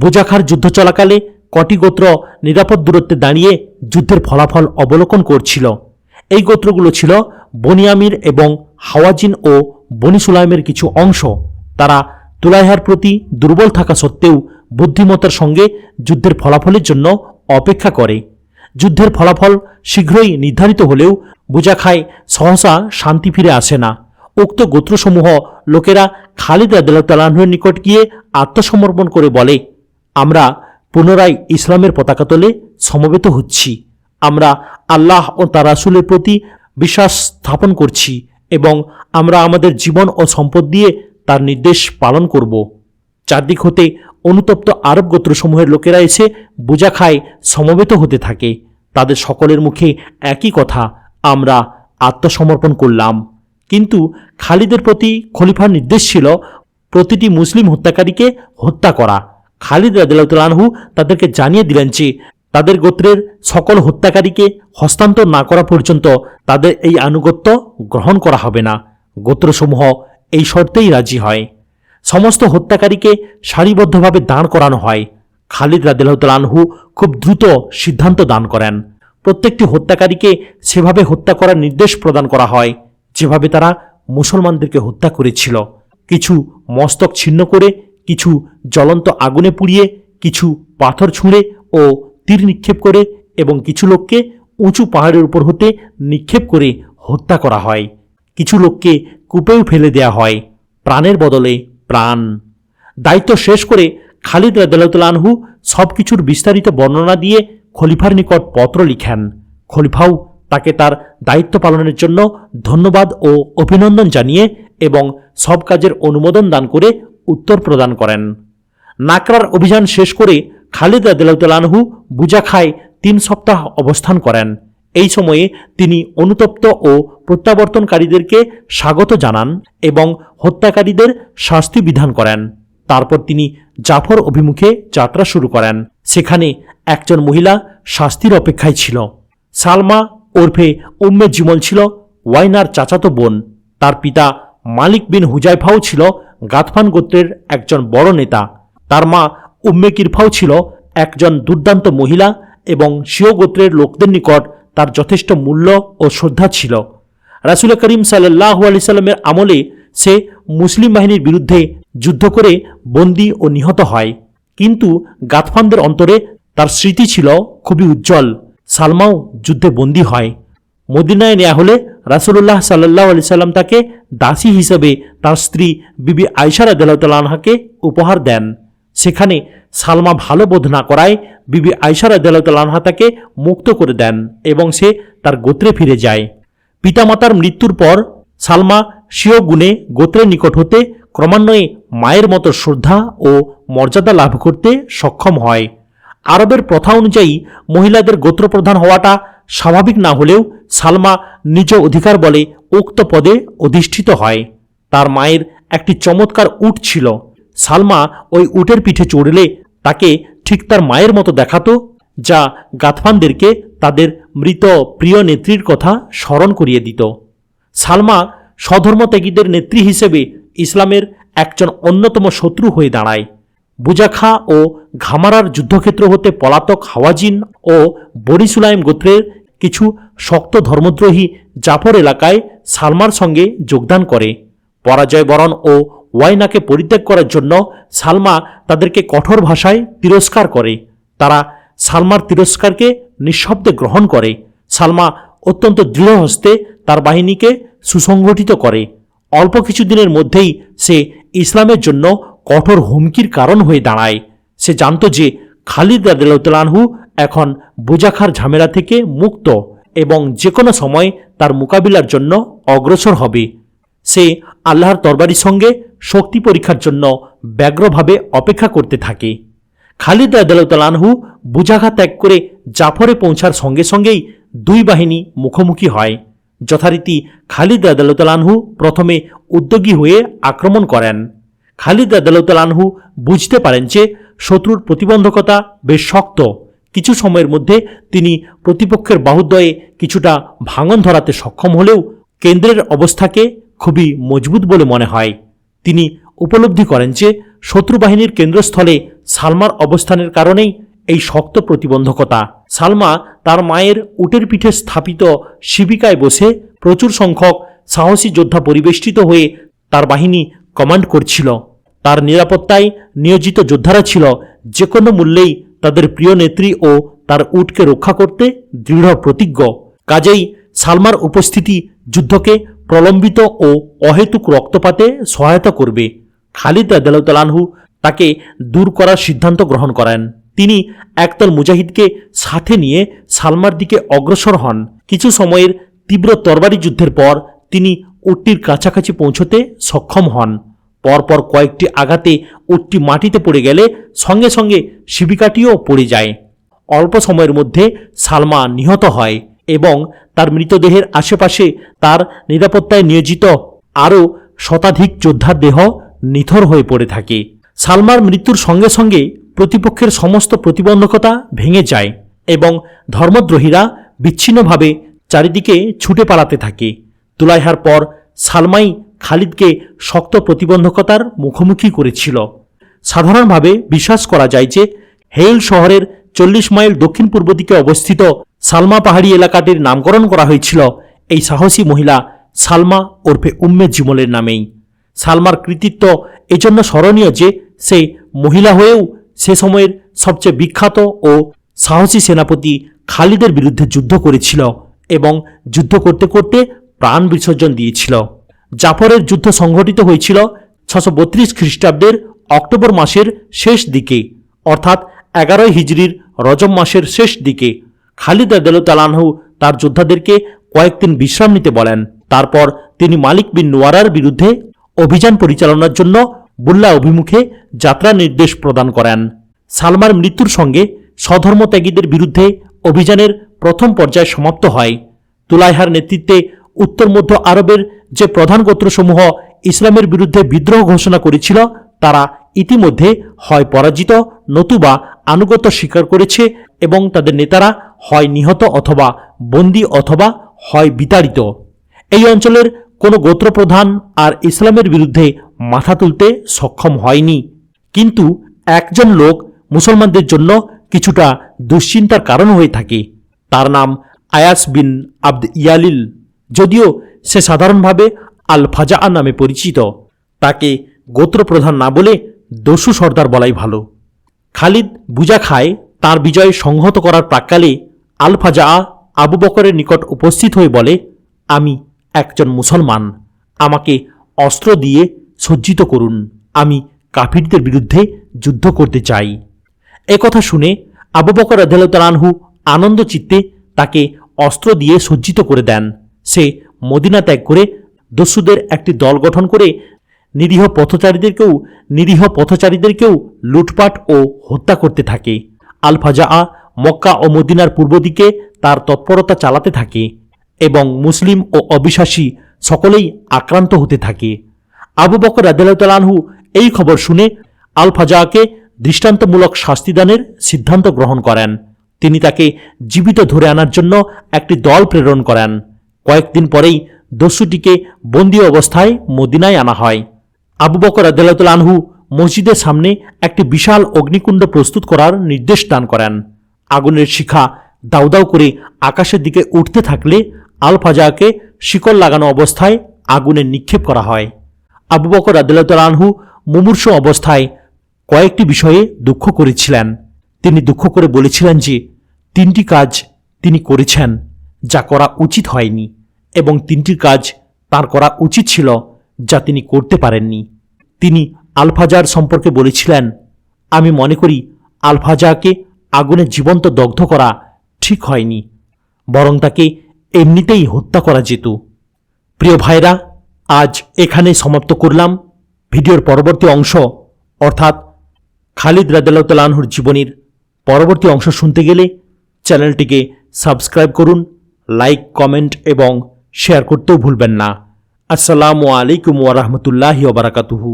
বুজাখার যুদ্ধ চলাকালে কটি গোত্র নিরাপদ দূরত্বে দাঁড়িয়ে যুদ্ধের ফলাফল অবলোকন করছিল। এই গোত্রগুলো ছিল বনি আমির এবং হাওয়াজিন ও বনি সুলাইমের কিছু অংশ। তারা তুলাইহার প্রতি দুর্বল থাকা সত্ত্বেও বুদ্ধিমত্তার সঙ্গে যুদ্ধের ফলাফলের জন্য অপেক্ষা করে। যুদ্ধের ফলাফল শীঘ্রই নির্ধারিত হলেও বুজাখায় সহসা শান্তি ফিরে আসে না। উক্ত গোত্রসমূহ লোকেরা খালিদ রাদিয়াল্লাহু তাআলা আনহুর নিকট গিয়ে আত্মসমর্পণ করে বলে, আমরা পুনরায় ইসলামের পতাকা তলে সমবেত হচ্ছি। আমরা আল্লাহ ও তার রাসূলের প্রতি বিশ্বাস স্থাপন করছি এবং আমরা আমাদের জীবন ও সম্পদ দিয়ে তার নির্দেশ পালন করব। চারদিক হতে অনুতপ্ত আরব গোত্রসমূহের লোকেরা এসে বুজাখায় সমবেত হতে থাকে। তাদের সকলের মুখে একই কথা, আমরা আত্মসমর্পণ করলাম। কিন্তু খালিদের প্রতি খলিফার নির্দেশ ছিল প্রতিটি মুসলিম হত্যাকারীকে হত্যা করা। খালিদ রাদিয়াল্লাহু তাআলা আনহু তাদেরকে জানিয়ে দিলেন যে তাদের গোত্রের সকল হত্যাকারীকে হস্তান্তর না করা পর্যন্ত তাদের এই আনুগত্য গ্রহণ করা হবে না। গোত্রসমূহ এই শর্তেই রাজি হয়। সমস্ত হত্যাকারীকে সারিবদ্ধভাবে দাঁড় করানো হয়। খালিদ রাদিয়াল্লাহু তাআলা আনহু খুব দ্রুত সিদ্ধান্ত দান করেন। প্রত্যেকটি হত্যাকারীকে সেভাবে হত্যা করার নির্দেশ প্রদান করা হয় যেভাবে তারা মুসলমানদেরকে হত্যা করেছিল। কিছু মস্তক ছিন্ন করে, কিছু জ্বলন্ত আগুনে পুড়িয়ে, কিছু পাথর ছুঁড়ে ও তীর নিক্ষেপ করে এবং কিছু লোককে উঁচু পাহাড়ের উপর হতে নিক্ষেপ করে হত্যা করা হয়। কিছু লোককে কূপেও ফেলে দেয়া হয়, প্রাণের বদলে প্রাণ। দায়িত্ব শেষ করে খালিদ রাদিয়াল্লাহু তাআলা আনহু সবকিছুর বিস্তারিত বর্ণনা দিয়ে খলিফার নিকট পত্র লিখেন। খলিফাও তাকে তার দায়িত্ব পালনের জন্য ধন্যবাদ ও অভিনন্দন জানিয়ে এবং সব কাজের অনুমোদন দান করে উত্তর প্রদান করেন। নাকরার অভিযান শেষ করে খালিদ রাদিয়াল্লাহু তাআলা আনহু বুজাখায় 3 সপ্তাহ অবস্থান করেন। এই সময়ে তিনি অনুতপ্ত ও প্রত্যাবর্তনকারীদেরকে স্বাগত জানান এবং হত্যাকারীদের শাস্তি বিধান করেন। তারপর তিনি জাফর অভিমুখে যাত্রা শুরু করেন। সেখানে একজন মহিলা শাস্তির অপেক্ষায় ছিল। সালমা ওরফে উম্মে জিমল ছিল ওয়াইনার চাচাতো বোন। তার পিতা মালিক বিন হুজাইফাও ছিল গাতফান গোত্রের একজন বড় নেতা। তার মা উম্মে কিরফাও ছিল একজন দুর্দান্ত মহিলা এবং স্বীয় গোত্রের লোকদের নিকট তার যথেষ্ট মূল্য ও শ্রদ্ধা ছিল। রাসূল করিম সাল্লাল্লাহু আলাইহি সাল্লামের আমলে সে মুসলিম বাহিনীর বিরুদ্ধে যুদ্ধ করে বন্দী ও নিহত হয়। কিন্তু গাতফানদের অন্তরে তার স্মৃতি ছিল খুবই উজ্জ্বল। সালমাও যুদ্ধে বন্দী হয়। মদিনায় নেওয়া হলে রাসূলুল্লাহ সাল্লাল্লাহু আলাইহি সাল্লাম তাকে দাসী হিসেবে তার স্ত্রী বিবি আয়েশা রাদিয়াল্লাহু তাআলা আনহাকে উপহার দেন। সেখানে সালমা ভালো বোধ না করায় বিবি আয়েশা রাদিয়াল্লাহু তাআলা আনহা তাকে মুক্ত করে দেন এবং সে তার গোত্রে ফিরে যায়। পিতামাতার মৃত্যুর পর সালমা স্বীয় গুণে গোত্রের নিকট হতে ক্রমান্বয়ে মায়ের মতো শ্রদ্ধা ও মর্যাদা লাভ করতে সক্ষম হয়। আরবের প্রথা অনুযায়ী মহিলাদের গোত্রপ্রধান হওয়াটা স্বাভাবিক না হলেও সালমা নিজ অধিকার বলে উক্ত পদে অধিষ্ঠিত হয়। তার মায়ের একটি চমৎকার উট ছিল। সালমা ওই উটের পিঠে চড়লে তাকে ঠিক তার মায়ের মতো দেখাতো, যা গাতফানদেরকে তাদের মৃত প্রিয় নেত্রীর কথা স্মরণ করিয়ে দিত। সালমা স্বধর্মত্যাগীদের নেত্রী হিসেবে ইসলামের একজন অন্যতম শত্রু হয়ে দাঁড়ায়। বুজাখা ও ঘামারার যুদ্ধক্ষেত্র হতে পলাতক হাওয়াজিন ও বনি সুলাইম গোত্রের কিছু শক্ত ধর্মদ্রোহী জাফর এলাকায় সালমার সঙ্গে যোগদান করে। পরাজয় বরণ ও ওয়াইনাকে পরিত্যাগ করার জন্য সালমা তাদেরকে কঠোর ভাষায় তিরস্কার করে। তারা সালমার তিরস্কারকে নিঃশব্দে গ্রহণ করে। সালমা অত্যন্ত দৃঢ়হস্তে তার বাহিনীকে সুসংগঠিত করে। অল্প কিছুদিনের মধ্যেই সে ইসলামের জন্য কঠোর হুমকির কারণ হয়ে দাঁড়ায়। সে জানত যে খালিদ রাদিয়াল্লাহু তাআলা আনহু এখন বুজাখার ঝামেলা থেকে মুক্ত এবং যে কোনো সময় তার মোকাবিলার জন্য অগ্রসর হবে। সে আল্লাহর তরবারির সঙ্গে শক্তি পরীক্ষার জন্য ব্যগ্রভাবে অপেক্ষা করতে থাকে। খালিদ রাদিয়াল্লাহু তাআলা আনহু বুজাখা ত্যাগ করে জাফরে পৌঁছার সঙ্গে সঙ্গেই দুই বাহিনী মুখোমুখি হয়। যথারীতি খালিদ রাদিয়াল্লাহু তাআলা আনহু প্রথমে উদ্যোগী হয়ে আক্রমণ করেন। খালিদ রাদিয়াল্লাহু তাআলা আনহু বুঝতে পারেন যে শত্রুর প্রতিবন্ধকতা বেশ শক্ত। কিছু সময়ের মধ্যে তিনি প্রতিপক্ষের বাহুদ্বয়ে কিছুটা ভাঙন ধরাতে সক্ষম হলেও কেন্দ্রের অবস্থাকে খুবই মজবুত বলে মনে হয়। তিনি উপলব্ধি করেন যে শত্রু বাহিনীর কেন্দ্রস্থলে সালমার অবস্থানের কারণেই এই শক্ত প্রতিবন্ধকতা। সালমা তার মায়ের উটের পিঠে স্থাপিত শিবিকায় বসে প্রচুর সংখ্যক সাহসী যোদ্ধা পরিবেষ্টিত হয়ে তার বাহিনী কমান্ড করছিল। তার নিরাপত্তায় নিয়োজিত যোদ্ধারা ছিল যে কোনো মূল্যেই তাদের প্রিয় নেত্রী ও তার উটকে রক্ষা করতে দৃঢ় প্রতিজ্ঞ। কাজেই সালমার উপস্থিতি যুদ্ধকে প্রলম্বিত ও অহেতুক রক্তপাতে সহায়তা করবে। খালিদ রাদিয়াল্লাহু তাআলা আনহু তাকে দূর করার সিদ্ধান্ত গ্রহণ করেন। তিনি একদল মুজাহিদকে সাথে নিয়ে সালমার দিকে অগ্রসর হন। কিছু সময়ের তীব্র তরবারি যুদ্ধের পর তিনি উটটির কাছাকাছি পৌঁছতে সক্ষম হন। পরপর কয়েকটি আঘাতে উটটি মাটিতে পড়ে গেলে সঙ্গে সঙ্গে শিবিকাটিও পড়ে যায়। অল্প সময়ের মধ্যে সালমা নিহত হয় এবং তার মৃতদেহের আশেপাশে তার নিরাপত্তায় নিয়োজিত আরও শতাধিক যোদ্ধার দেহ নিথর হয়ে পড়ে থাকে। সালমার মৃত্যুর সঙ্গে সঙ্গে প্রতিপক্ষের সমস্ত প্রতিবন্ধকতা ভেঙে যায় এবং ধর্মদ্রোহীরা বিচ্ছিন্নভাবে চারিদিকে ছুটে পালাতে থাকে। তুলাইহার পর সালমাই খালিদকে শক্ত প্রতিবন্ধকতার মুখোমুখি করেছিল। সাধারণভাবে বিশ্বাস করা যায় যে হেইল শহরের 40 মাইল দক্ষিণ পূর্ব দিকে অবস্থিত সালমা পাহাড়ি এলাকাটির নামকরণ করা হয়েছিল এই সাহসী মহিলা সালমা ওরফে উম্মে জিমলের নামেই। সালমার কৃতিত্ব এজন্য স্মরণীয় যে সে মহিলা হয়েও সে সময়ের সবচেয়ে বিখ্যাত ও সাহসী সেনাপতি খালিদের বিরুদ্ধে যুদ্ধ করেছিল এবং যুদ্ধ করতে করতে প্রাণ বিসর্জন দিয়েছিল। জাফরের যুদ্ধ সংঘটিত হয়েছিল 632 খ্রিস্টাব্দের অক্টোবর মাসের শেষ দিকে, অর্থাৎ 11 হিজরির রজব মাসের শেষ দিকে। খালিদ রাদিয়াল্লাহু তাআলা আনহু তার যোদ্ধাদেরকে কয়েকদিন বিশ্রাম নিতে বলেন। তারপর তিনি মালিক বিন নুয়ারার বিরুদ্ধে অভিযান পরিচালনার জন্য বুল্লা অভিমুখে যাত্রা নির্দেশ প্রদান করেন। সালমার মৃত্যুর সঙ্গে স্বধর্মত্যাগীদের বিরুদ্ধে অভিযানের প্রথম পর্যায় সমাপ্ত হয়। তুলাইহার নেতৃত্বে উত্তর মধ্য আরবের যে প্রধান গোত্রসমূহ ইসলামের বিরুদ্ধে বিদ্রোহ ঘোষণা করেছিল তারা ইতিমধ্যে হয় পরাজিত নতুবা আনুগত্য স্বীকার করেছে এবং তাদের নেতারা হয় নিহত অথবা বন্দী অথবা হয় বিতাড়িত। এই অঞ্চলের কোনো গোত্রপ্রধান আর ইসলামের বিরুদ্ধে মাথা তুলতে সক্ষম হয়নি। কিন্তু একজন লোক মুসলমানদের জন্য কিছুটা দুশ্চিন্তার কারণ হয়ে থাকে। তার নাম আয়াস বিন আব্দ ইয়ালিল। যদিও সে সাধারণভাবে আল ফাজা নামে পরিচিত, তাকে গোত্রপ্রধান না বলে দস্যু সর্দার বলাই ভালো। খালিদ বুঝা খায় তার বিজয় সংহত করার প্রাক্কালে আল ফাজা আবু বকরের নিকট উপস্থিত হয়ে বলে, আমি একজন মুসলমান, আমাকে অস্ত্র দিয়ে সজ্জিত করুন, আমি কাফিরদের বিরুদ্ধে যুদ্ধ করতে চাই। একথা শুনে আবু বকর রাদিয়াল্লাহু তাআলা আনহু আনন্দ চিত্তে তাকে অস্ত্র দিয়ে সজ্জিত করে দেন। সে মদিনা ত্যাগ করে দস্যুদের একটি দল গঠন করে নিরীহ পথচারীদেরকেও লুটপাট ও হত্যা করতে থাকে। আল ফাজা মক্কা ও মদিনার পূর্ব দিকে তার তৎপরতা চালাতে থাকে এবং মুসলিম ও অবিশ্বাসী সকলেই আক্রান্ত হতে থাকে। আবু বকর রাদিয়াল্লাহু তাআলা আনহু এই খবর শুনে আল ফাজাকে দৃষ্টান্তমূলক শাস্তিদানের সিদ্ধান্ত গ্রহণ করেন। তিনি তাকে জীবিত ধরে আনার জন্য একটি দল প্রেরণ করেন। কয়েকদিন পরেই দস্যুটিকে বন্দী অবস্থায় মদিনায় আনা হয়। আবু বকর রাদিয়াল্লাহু তাআলা আনহু মসজিদের সামনে একটি বিশাল অগ্নিকুণ্ড প্রস্তুত করার নির্দেশ দান করেন। আগুনের শিখা দাউ দাউ করে আকাশের দিকে উঠতে থাকলে আল ফাজাকে শিকল লাগানো অবস্থায় আগুনে নিক্ষেপ করা হয়। আবু বকর রাদিয়াল্লাহু তাআলা আনহু মুমূর্ষু অবস্থায় কয়েকটি বিষয়ে দুঃখ করেছিলেন। তিনি দুঃখ করে বলেছিলেন যে 3টি কাজ তিনি করেছেন যা করা উচিত হয়নি এবং 3টি কাজ তার করা উচিত ছিল যা তিনি করতে পারেননি। তিনি আল ফাজার সম্পর্কে বলেছিলেন, আমি মনে করি আল ফাজাকে আগুনে জীবন্ত দগ্ধ করা ঠিক হয়নি, বরং তাকে এমনিতেই হত্যা করা যেত। প্রিয় ভাইরা, আজ এখানে সমাপ্ত করলাম। ভিডিওর পরবর্তী অংশ অর্থাৎ খালিদ রাদিয়াল্লাহু তাআলা আনহুর জীবনীর পরবর্তী অংশ শুনতে গেলে চ্যানেলটিকে সাবস্ক্রাইব করুন, লাইক, কমেন্ট এবং শেয়ার করতেও ভুলবেন না। আসসালামু আলাইকুম ওয়া রাহমাতুল্লাহি ওয়া বারাকাতুহু।